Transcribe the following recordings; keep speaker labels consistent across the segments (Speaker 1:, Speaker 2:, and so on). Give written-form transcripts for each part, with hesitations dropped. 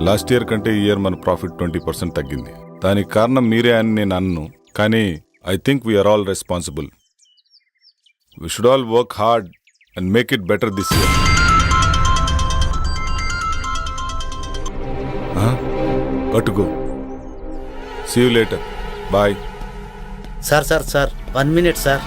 Speaker 1: Last year కంటే ఈ year మన ప్రాఫిట్ 20% తగ్గింది. దానికి కారణం మీరే అని నేను అన్ను, కానీ I think we are all responsible. We should all work hard and make it better this year. Gotta go. See you later. Bye.
Speaker 2: Sir 1 minute sir.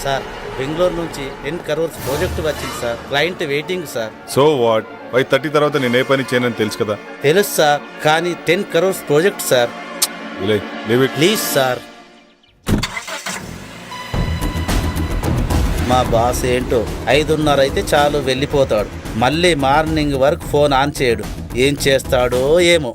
Speaker 2: Sir Bengaluru నుంచి 10 crores ప్రాజెక్ట్ వచ్చింది సార్. Client waiting sir.
Speaker 1: So what? 5:30 తర్వాత నేను ఏ పని చేయనని తెలుసు కదా.
Speaker 2: తెలుసు సార్, కానీ 10 crores project sir.
Speaker 1: Leave it
Speaker 2: please sir. మా బాస్ ఏంటో 5:30 అయితే చాలు వెళ్ళిపోతాడు. మళ్ళీ మార్నింగ్ వరకు ఫోన్ ఆన్ చేయడు. ఏం చేస్తాడో ఏమో.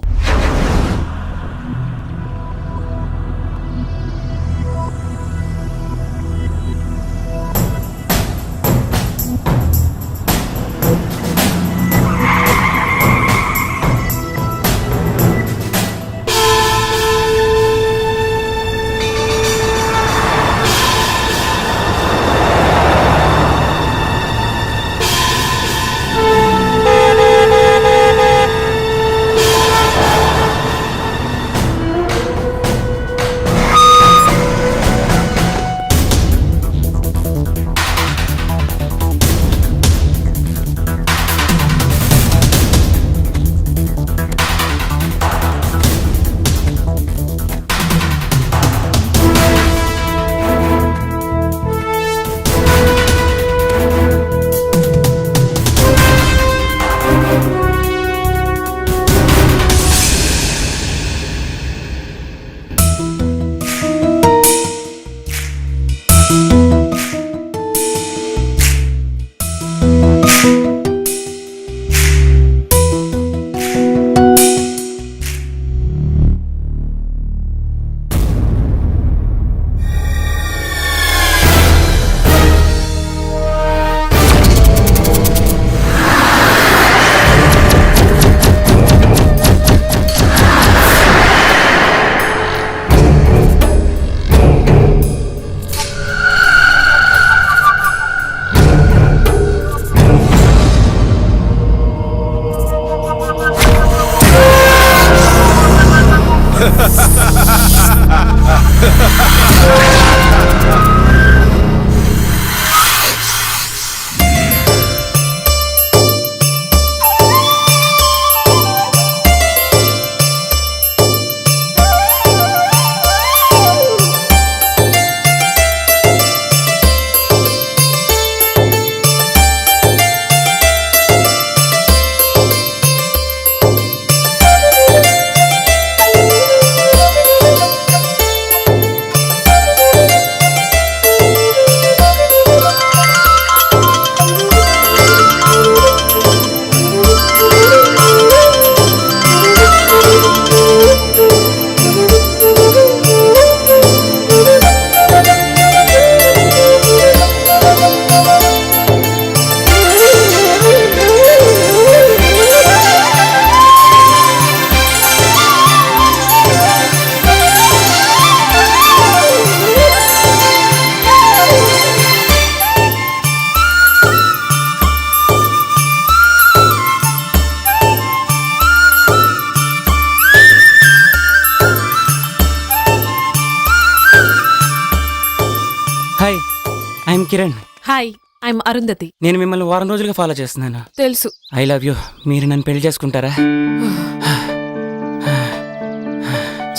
Speaker 3: I'm Kiran.
Speaker 4: Hi, I'm Arundhati.
Speaker 3: నేను మిమ్మల్ని వారం రోజులుగా ఫాలో చేస్తున్నాను.
Speaker 4: తెలుసు.
Speaker 3: I love you. మీరు నన్ను పెళ్లి చేసుకుంటారా?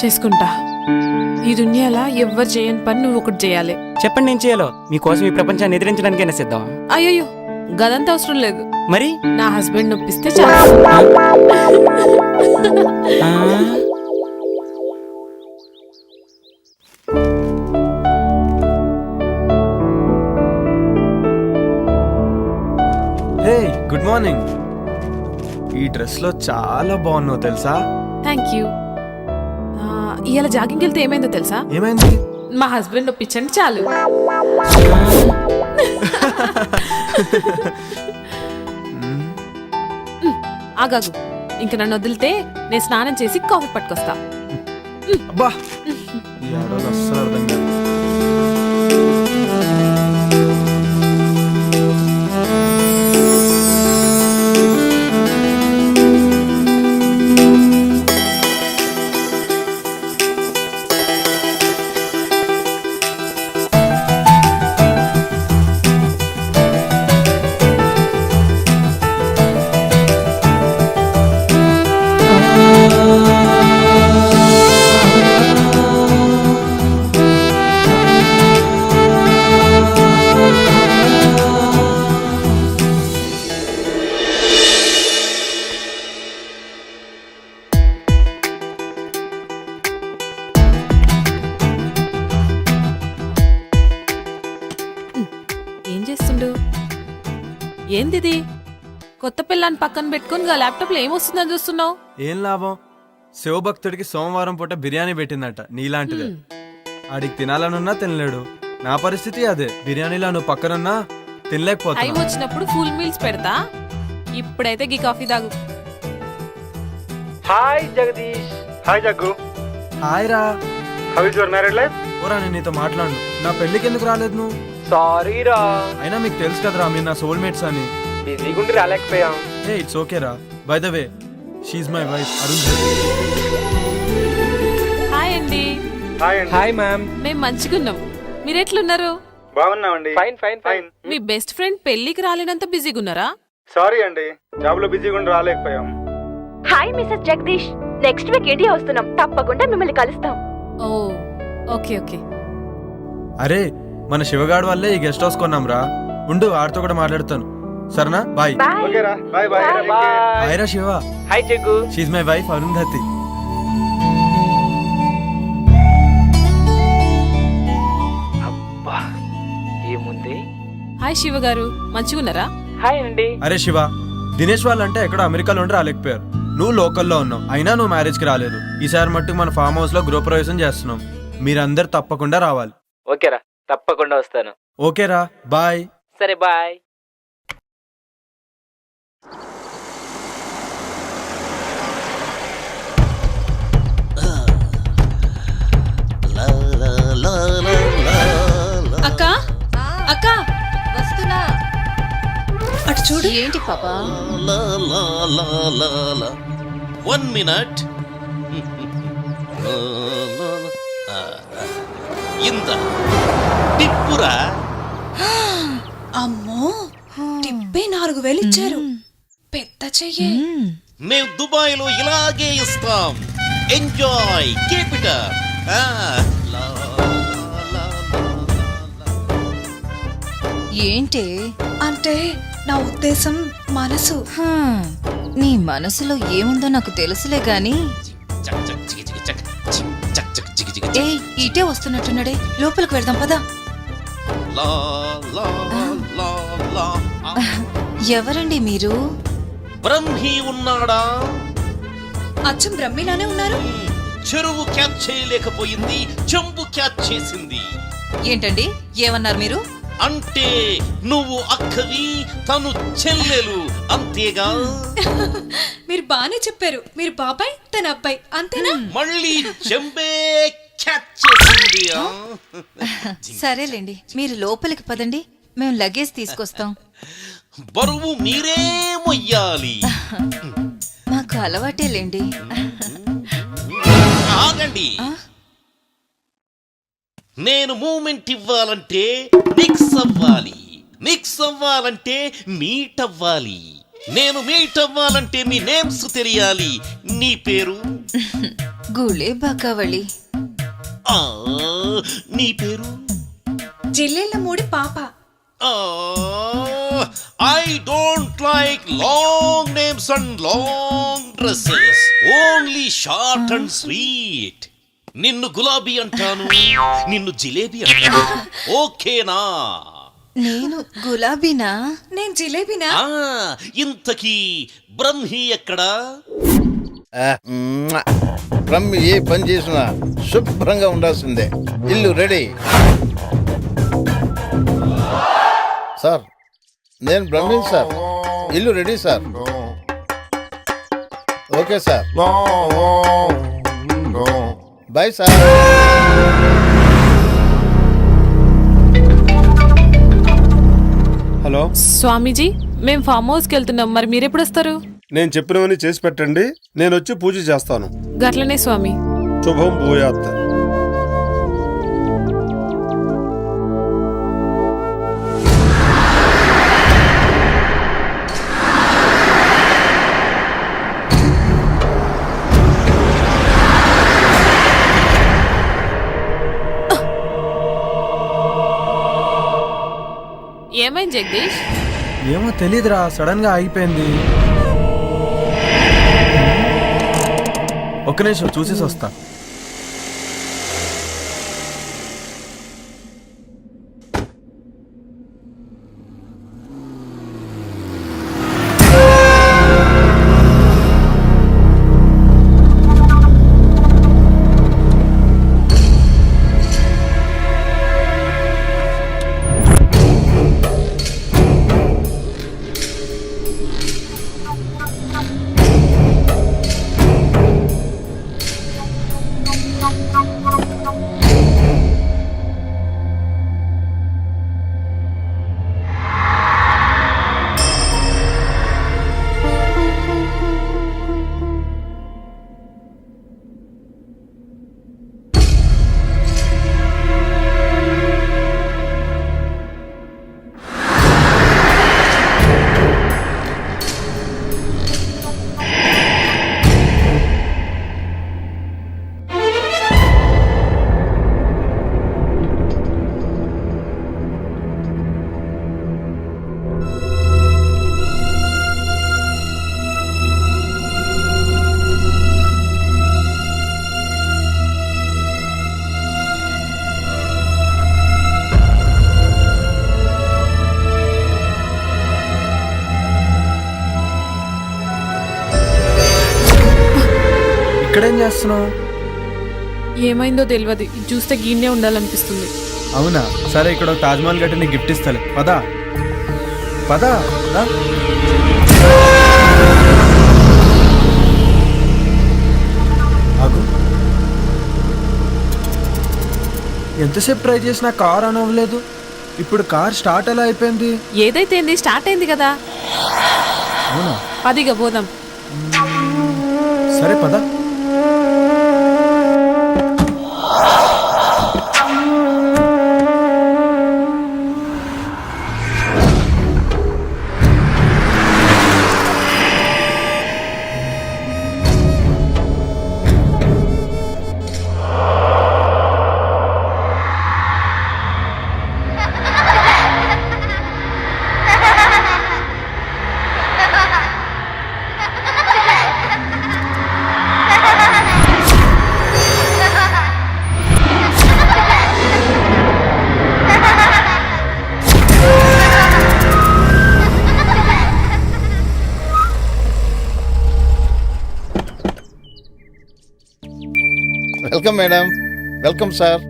Speaker 4: చేసుకుంటా. ఈ దునియాలో ఎవ్వరు చేయని పని నువ్వు ఒకటి చేయాలి.
Speaker 3: చెప్పండి, నేను చేయాలో. మీకోసం ఈ ప్రపంచాన్ని ఎదిరించడానికైనా సిద్ధం.
Speaker 4: అయ్యో, గదంతా అవసరం లేదు.
Speaker 3: మరి
Speaker 4: నా హస్బెండ్ నొప్పిస్తే చాలు.
Speaker 5: హే, గుడ్ మార్నింగ్. ఈ డ్రెస్ లో చాలా బాగున్నావు తెలుసా?
Speaker 4: Thank you. ఇవాళ జాగింగ్కి వెళ్తే ఏమైందో తెలుసా?
Speaker 5: ఏమైంది?
Speaker 4: మా హస్బెండ్ నొప్పించండి చాలు. ఆగాగు, ఇంక నన్ను వదిలితే నేను స్నానం చేసి కాఫీ పట్టుకొస్తా.
Speaker 5: అబ్బా, ఈ ఆడవాళ్ళు అస్సలు అర్థం కాదు.
Speaker 4: ఏందిది కొత్త పిల్లని పక్కన పెట్టుకుని గా ల్యాప్టాప్ లో ఏమొస్తుందని చూస్తున్నావు?
Speaker 5: ఏం లాభం? శివభక్తుడికి సోమవారం పూట బిర్యానీ పెట్టిందట నీలాంటిదే. ఆడికి తినాలనున్నా తినలేడు. నా పరిస్థితి అదే. బిర్యానీలో నువ్వు పక్కనున్నా
Speaker 4: టైం
Speaker 5: తినలేకపోతున్నా.
Speaker 4: వచ్చినప్పుడు ఫుల్ మీల్స్ పెడతా. ఇప్పుడైతే గీ కాఫీ తాగు.
Speaker 6: Hi Jagadish. Hi Jaggu.
Speaker 5: Hi రా.
Speaker 6: How is your married life?
Speaker 5: ఓరా, నేను నీతో మాట్లాడు. నా పెళ్లికి ఎందుకు రాలేదు నువ్వు?
Speaker 6: సారీ రా,
Speaker 5: అయినా మీకు తెలుసు కదరా మీరు నా సోల్మేట్స్ అని.
Speaker 6: బిజీగా ఉండి రాలేకపోయాం.
Speaker 5: ఏ ఇట్స్ ఓకే రా. By the way, she's my wife Arun.
Speaker 4: Hi అండి.
Speaker 6: హాయ్ అండి. Hi ma'am.
Speaker 4: మేం మంచిగున్నాం. మీరెట్లున్నారు?
Speaker 6: బాగున్నామండి. Fine fine fine.
Speaker 4: మీ బెస్ట్ ఫ్రెండ్ పెళ్లికి రాలేనంత బిజీగా ఉన్నారా?
Speaker 6: సారీ అండి, జాబ్ లో బిజీగా ఉండి రాలేకపోయాం.
Speaker 7: Hi mister Jagadish, next week India వస్తున్నాం, తప్పకుండా మిమ్మల్ని కలుస్తాం.
Speaker 4: Oh okay okay.
Speaker 5: అరే, మన శివగాడు వల్లే ఈ గెస్ట్ హౌస్ కొన్నాం రా. ఉండు, ఆడితో కూడా మాట్లాడతాను. సరేనా? బాయ్.
Speaker 7: బాయ్.
Speaker 6: ఓకే రా, బాయ్ బాయ్.
Speaker 5: హాయ్ రా Shiva.
Speaker 6: Hi Jaggu.
Speaker 5: She my wife Arundhati.
Speaker 6: అబ్బా ఏముంది.
Speaker 4: హాయ్ శివ గారు, మంచిగున్నారా?
Speaker 6: హాయ్ అండి.
Speaker 5: అరే శివ, దినేష్ వాళ్ళంటే ఎక్కడో అమెరికాలో ఉండి రాలేకపోయారు. నువ్వు లోకల్లో ఉన్నావు, అయినా నువ్వు మ్యారేజ్కి రాలేదు. ఈసారి మట్టుకు మన ఫామ్ హౌస్ లో గృహప్రవేశం చేస్తున్నాం. మీరందరు తప్పకుండా రావాలి.
Speaker 8: ఓకేరా, తప్పకుండా వస్తాను.
Speaker 5: ఓకేరా, బాయ్.
Speaker 8: సరే బాయ్.
Speaker 4: అక్క అక్క
Speaker 9: వస్తున్నా.
Speaker 4: అటు చూడు.
Speaker 9: ఏంటి పాపా?
Speaker 10: 1 minute. ఇంత టిప్పురా.
Speaker 9: అమ్మో, టిప్పే 4000 ఇచ్చారు. పెద్ద చెయ్యే.
Speaker 10: మేము దుబాయ్ లో ఇలాగే ఇస్తాం. Enjoy, keep it up.
Speaker 9: ఏంటి అంటే నా ఉద్దేశం మనసు. నీ మనసులో ఏముందో నాకు తెలుసులే గాని. ఏ ఇటే వస్తున్నట్టున్నాడే, లోపలికి వెళ్దాం పదా. ఎవరండి మీరు?
Speaker 10: బ్రహ్మి ఉన్నాడా?
Speaker 9: అచ్చం బ్రహ్మిలానే ఉన్నారు.
Speaker 10: చెరువు క్యాచ్ చేయలేకపోయింది, చెంబు క్యాచ్ చేసింది.
Speaker 9: ఏంటండి ఏమన్నారు మీరు?
Speaker 10: అంటే నువ్వు అక్కవి, తను చెల్లెలు, అంతేగా?
Speaker 9: మీరు బానే చెప్పారు. మీరు బాబాయ్, తన అబ్బాయి, అంతేనా?
Speaker 10: మళ్ళీ చెంబే క్యాచ్ చేసింది.
Speaker 9: సరేలేండి, మీరు లోపలికి పదండి, మేము లగేజ్ తీసుకొస్తాం.
Speaker 10: బరువు మీరే మొయ్యాలి.
Speaker 9: మాకు అలవాటేలేండి.
Speaker 10: ఆగండి. నేను మూమెంట్ ఇవ్వాలంటే మిక్స్ అవ్వాలి, మిక్స్ అవ్వాలంటే మీట్ అవ్వాలి, నేను మీట్ అవ్వాలంటే మీ నేమ్స్ తెలియాలి. నీ పేరు?
Speaker 9: గుళే బాకావళి.
Speaker 10: నీ పేరు?
Speaker 9: జిల్లెళ్ళ మూడి పాప.
Speaker 10: I don't like long names and long dresses. Only short and sweet. నిన్ను గులాబీ అంటాను, నిన్ను జిలేబీ అంటాను. ఓకేనా?
Speaker 9: నేను గులాబీనా? నేను జిలేబీనా?
Speaker 10: ఇంతకీ బ్రహ్మి ఎక్కడా?
Speaker 11: బ్రహ్మి ఏ పని చేసినా శుభ్రంగా ఉండాల్సిందే. ఇల్లు రెడీ. సార్, నేను బ్రహ్మి సార్. ఇల్లు ready sir. Okay sir, bye sir.
Speaker 6: Hello
Speaker 4: Swamiji, మేము ఫామ్ హౌస్కి వెళ్తున్నాం, మరి మీరెప్పుడు వస్తారు?
Speaker 6: నేను చెప్పినవన్నీ చేసి పెట్టండి, నేను వచ్చి పూజ చేస్తాను.
Speaker 4: గట్లనే స్వామి.
Speaker 6: శుభం భూయాత్.
Speaker 4: ఏమైంది జగదీష్?
Speaker 5: ఏమో తెలీదురా, సడన్ గా ఆగిపోయింది. ఒక్క నిమిషం చూసేసి వస్తా. ఇక్కడేం చేస్తున్నావు?
Speaker 4: ఏమైందో తెలియదు, ఇది చూస్తే గీన్నే ఉండాలనిపిస్తుంది.
Speaker 5: అవునా, సరే ఇక్కడ ఒక తాజ్మహల్ గట్టి నీకు గిఫ్ట్ ఇస్తాలే. పదా పదా రా. ఆగు. ఎంతసేపు ట్రై చేసినా కార్ ఆన్ అవ్వలేదు. ఇప్పుడు కార్ స్టార్ట్ ఎలా అయిపోయింది?
Speaker 4: ఏదైతే ఏంది, స్టార్ట్ అయింది కదా.
Speaker 5: అవునా,
Speaker 4: పదిగా పోదాం.
Speaker 5: సరే పదా.
Speaker 11: Welcome madam. Welcome sir.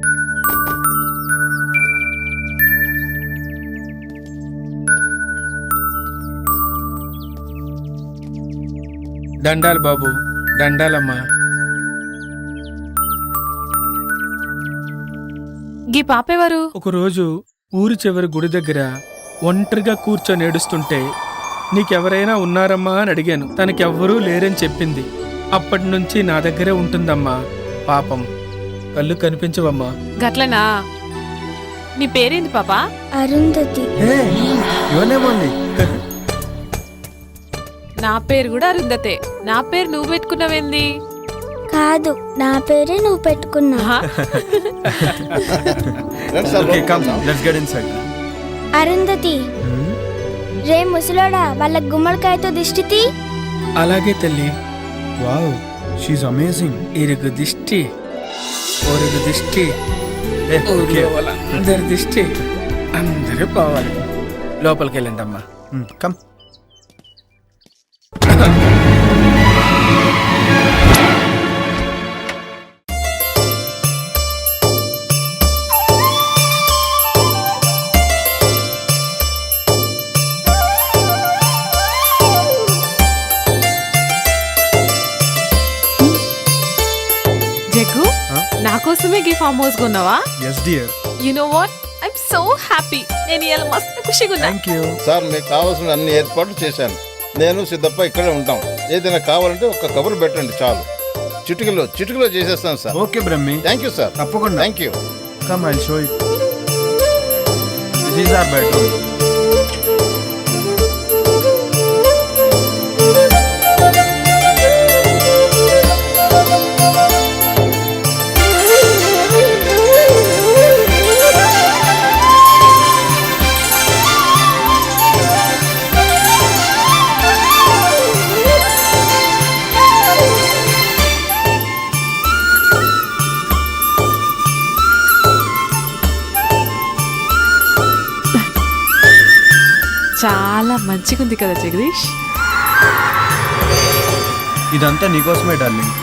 Speaker 12: దండాలు బాబు, దండాలమ్మా.
Speaker 4: గీ పాపేవారు?
Speaker 12: ఒకరోజు ఊరి చివరి గుడి దగ్గర ఒంటరిగా కూర్చొని ఏడుస్తుంటే నీకెవరైనా ఉన్నారమ్మా అని అడిగాను. తనకెవ్వరూ లేరని చెప్పింది. అప్పటి నుంచి నా దగ్గరే ఉంటుందమ్మా. పాపం, కళ్ళు కనిపించవమ్మా.
Speaker 4: గట్లనా? నీ పేరేంది పాపా?
Speaker 7: అరుంధతి.
Speaker 5: ఇవన్నేమోంది.
Speaker 4: నా పేరు కూడా అరుంధతే. నా పేరు నువ్వు పెట్టుకున్నావేంది?
Speaker 7: కాదు, నా పేరే నువ్వు పెట్టుకున్నా.
Speaker 4: ఆహా.
Speaker 11: రండి సార్,
Speaker 5: Okay, come,
Speaker 11: లోపలికి
Speaker 5: let's get inside.
Speaker 7: అరుంధతి, రే ముసలోడా, వాళ్ళ గుమ్మడికాయతో దిష్టితి.
Speaker 12: అలాగే తల్లి.
Speaker 5: Wow, she amazing.
Speaker 12: ఇరుగు దిష్టి, ఒరుగు దిష్టి,
Speaker 5: Okay.
Speaker 12: ఊరిలో వాళ్ళందరి దిష్టి అందరూ పోవాలి. లోపలికి వెళ్ళండి అమ్మా.
Speaker 5: కమ్.
Speaker 4: జగ్గు, నా కోసమే గీ ఫామ్ హౌస్ కొన్నావా?
Speaker 5: Yes dear.
Speaker 4: You know what, I'm so happy. నేను ఇలా మస్తు ఖుషిగా ఉన్నా.
Speaker 5: Thank you.
Speaker 11: సార్, మీకు కావాల్సిన అన్ని ఏర్పాట్లు చేశాను. నేను సిద్ధప్ప ఇక్కడే ఉంటాం. ఏదైనా కావాలంటే ఒక్క కబురు పెట్టండి చాలు. చిటికలో చేసేస్తాను sir.
Speaker 5: Okay Brahmi.
Speaker 11: Thank you sir.
Speaker 5: తప్పకుండా.
Speaker 11: Thank you.
Speaker 5: Come, I'll show you. This is our bedroom.
Speaker 4: చాలా మంచిగా ఉంది కదా జగదీష్.
Speaker 5: ఇదంతా నీకోసమే డార్లింగ్.